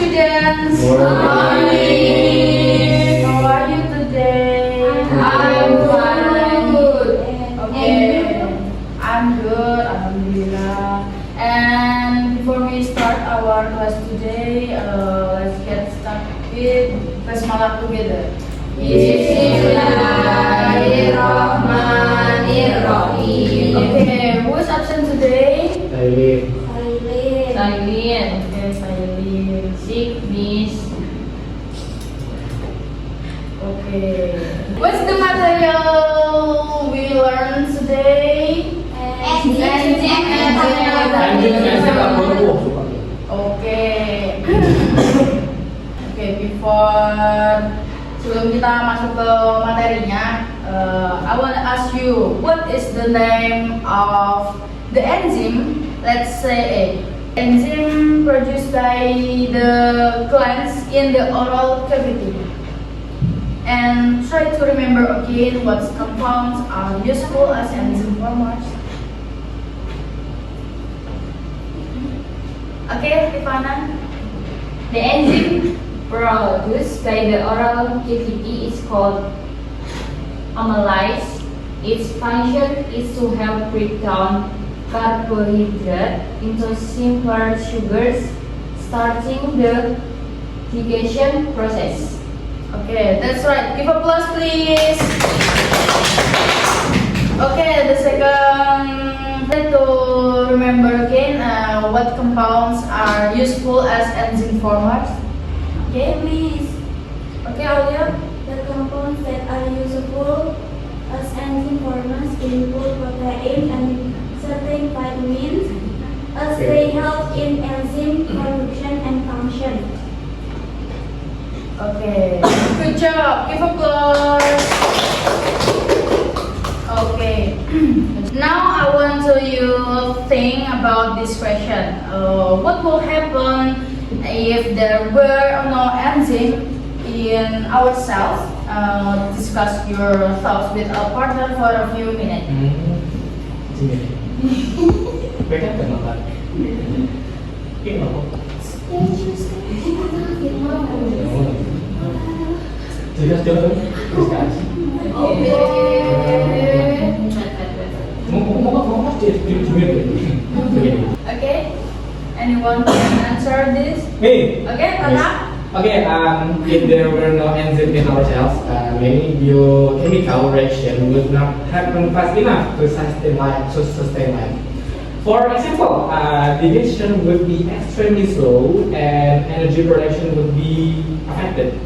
students. Morning. How are you today? I'm good. Okay. I'm good. Alhamdulillah. And before we start our class today, let's get started with basmalah together. Bismillahirrahmanirrahim. Okay, who is absent today? Silent. Okay, Silent. Sick, miss. Okay. What's the material we learned today? Okay. Okay, sebelum kita masuk ke materinya, I want to ask you, what is the name of the enzyme? Let's say enzyme produced by the glands in the oral cavity. And try to remember again what compounds are useful as enzyme formers. Okay, Rifana? The enzyme produced by the oral cavity is called amylase. Its function is to help break down carbohydrate into simpler sugars, starting the digestion process. Okay, that's right. Give applause, please. Okay, the second, try to remember again what compounds are useful as enzyme formers. Okay, Miss, okay, Aulia. the compounds that are useful as enzyme formers include protein and certain vitamins, as they help in enzyme production and function. Okay, good job. Give applause. Okay, now I want to you think about this question. What will happen if there were no enzyme in our cells? Discuss your thoughts with a partner for a few minutes. Mereka kenapa? Kenapa? Jelas jawab. Okay, anyone can answer this? Hey. Okay, Tana? Okay, if there were no enzyme in our cells, many biochemical reaction would not happen fast enough to sustain life. For example, digestion would be extremely slow and energy production would be affected.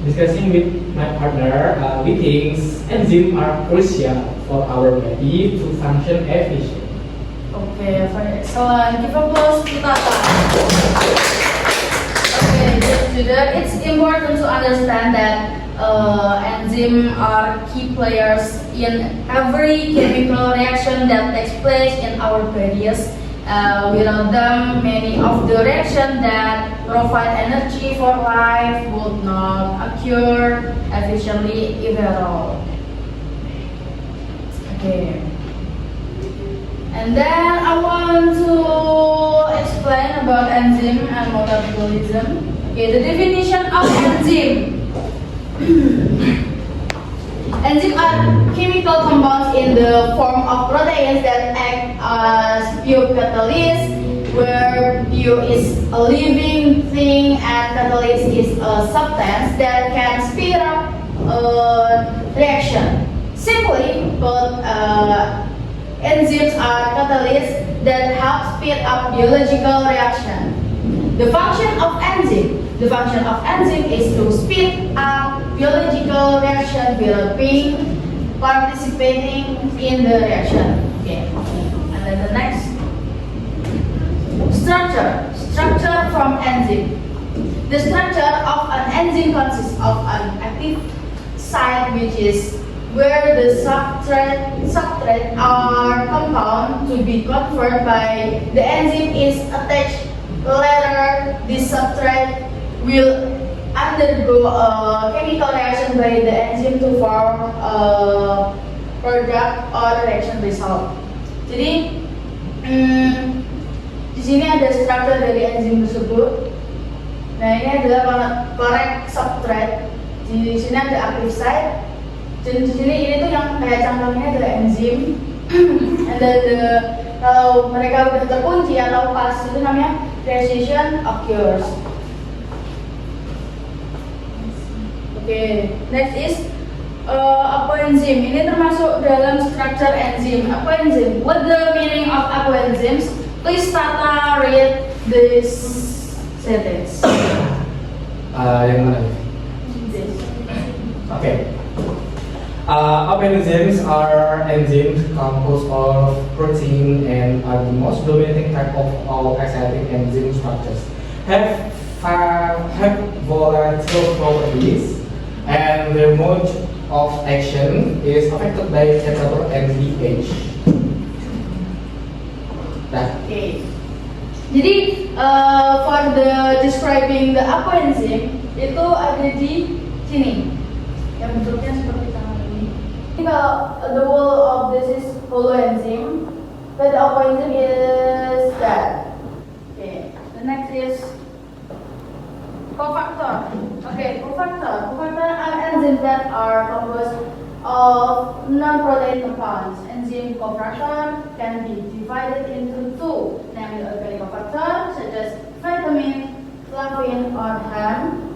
Discussing with my partner, we think enzymes are crucial for our body to function efficiently. Okay, very excellent. Give applause to Tata. Okay, dear student, it's important to understand that enzymes are key players in every chemical reaction that takes place in our bodies. Without them, many of the reactions that provide energy for life would not occur efficiently if at all. Okay. And then I want to explain about enzyme and metabolism. Okay, the definition of enzyme. Enzymes are chemical compounds in the form of proteins that act as biocatalysts, where bio is a living thing and catalyst is a substance that can speed up a reaction. Simply put, enzymes are catalysts that help speed up biological reaction. The function of enzyme is to speed up biological reaction without being participating in the reaction. Okay. And then the next structure from enzyme. The structure of an enzyme consists of an active site, which is where the substrate or compound to be converted by the enzyme is attached. Later, this substrate will undergo a chemical reaction by the enzyme to form a product or reaction result. Jadi, di sini ada struktur dari enzim tersebut. Nah ini adalah correct substrate. Di sini ada active site. Dan di sini ini tuh yang kayak cangkangnya adalah enzim. And then kalau mereka udah terkunci atau pas itu namanya precision occurs. Oke, next is apoenzim. Ini termasuk dalam structure enzim. Apoenzim. What the meaning of apoenzyms? Please Tata read this sentence. Yang mana? This. Okay. Apoenzymes are enzymes composed of protein and are the most dominating type of all exciting enzyme structures. Have volatile properties, and their mode of action is affected by temperature and pH. Nah, Okay. Jadi for the describing the apoenzym itu ada di sini. Yang bentuknya seperti tangan ini. Jadi kalau the whole of this is holoenzym, but the apoenzym is that. Okay. The next is cofactor. Okay, cofactor. Cofactor are enzymes that are composed of non-protein compounds. Enzyme cofactor can be divided into two, namely organic cofactor such as vitamin, flavin, or heme,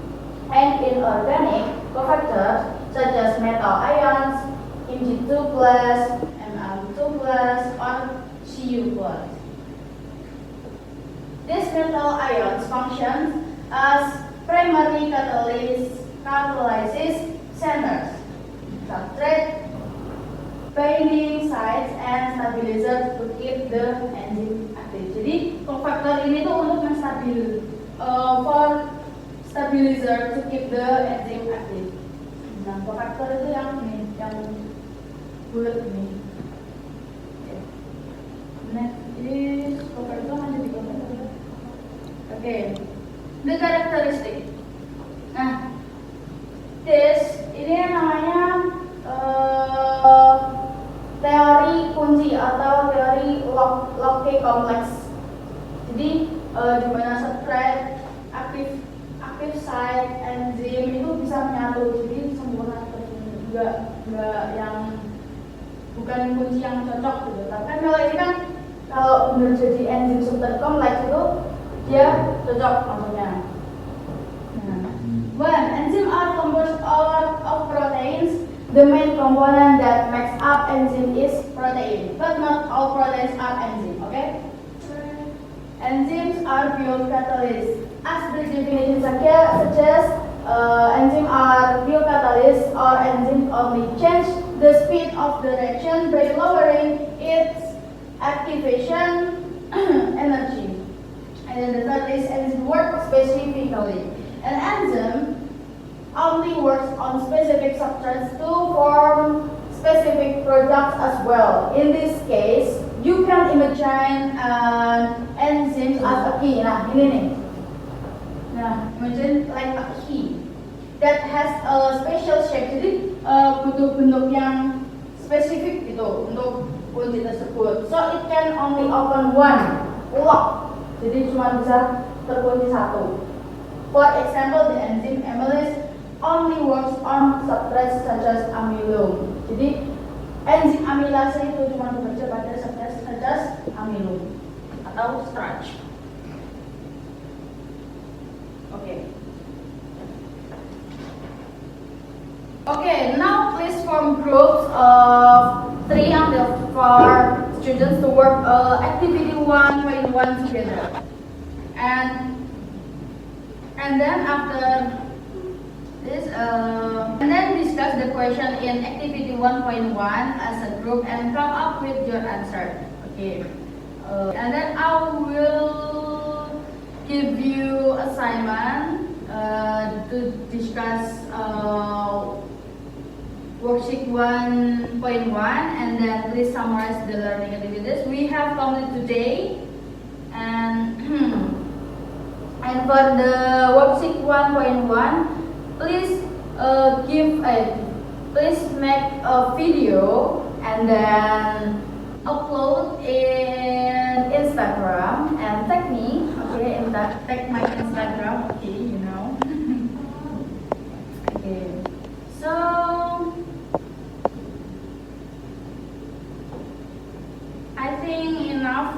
and inorganic cofactors such as metal ions, Mg2+, Ml2+, or Cu+. These metal ions function as primary catalysis centers, substrate, binding sites, and stabilizers to keep the enzyme active. Jadi cofactor ini tuh untuk menstabil, for stabilizer to keep the enzyme active. Nah, cofactor itu yang ini, yang bulat ini. Next is cofactor ada di cofactor. Oke, the characteristic. Nah, ini namanya teori kunci atau teori Locke complex. Jadi di mana substrate, active site, enzim itu bisa menyatu, jadi sempurna seperti ini. Enggak yang bukan kunci yang cocok gitu. Tapi kan kalau ini kan kalau benar jadi enzim substrate complex itu dia cocok maksudnya. When enzymes are composed of proteins, the main component that makes up enzyme is protein, but not all proteins are enzyme. Okay? Enzymes are biocatalysts. As the definition suggests, enzymes are biocatalysts, or enzymes only change the speed of the reaction by lowering its activation energy. And then the third is enzyme work specifically. An enzyme only works on specific substrates to form specific products as well. In this case, you can imagine enzymes as a key. Nah, ini nih. Nah, imagine like a key that has a special shape. Jadi butuh bentuk yang spesifik gitu untuk kunci tersebut. So it can only open one lock. Jadi cuma bisa terkunci satu. For example, the enzyme amylase only works on substrates such as amylose. Jadi enzim amilase itu cuma bekerja pada substrate such as amylose atau starch. Okay. Okay, now please form groups of 3 until 4 students to work activity 1.1 together. And then after this, and then discuss the question in activity 1.1 as a group and come up with your answer. Okay. And then I will give you assignment to discuss worksheet 1.1, and then please summarize the learning activities we have completed today. And for the worksheet 1.1, please please make a video and then upload in Instagram and tag me. Okay, tag my Instagram. Okay.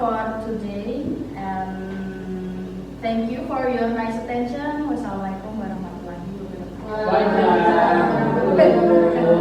for today, and thank you for your nice attention. Wassalamualaikum warahmatullahi wabarakatuh. Bye.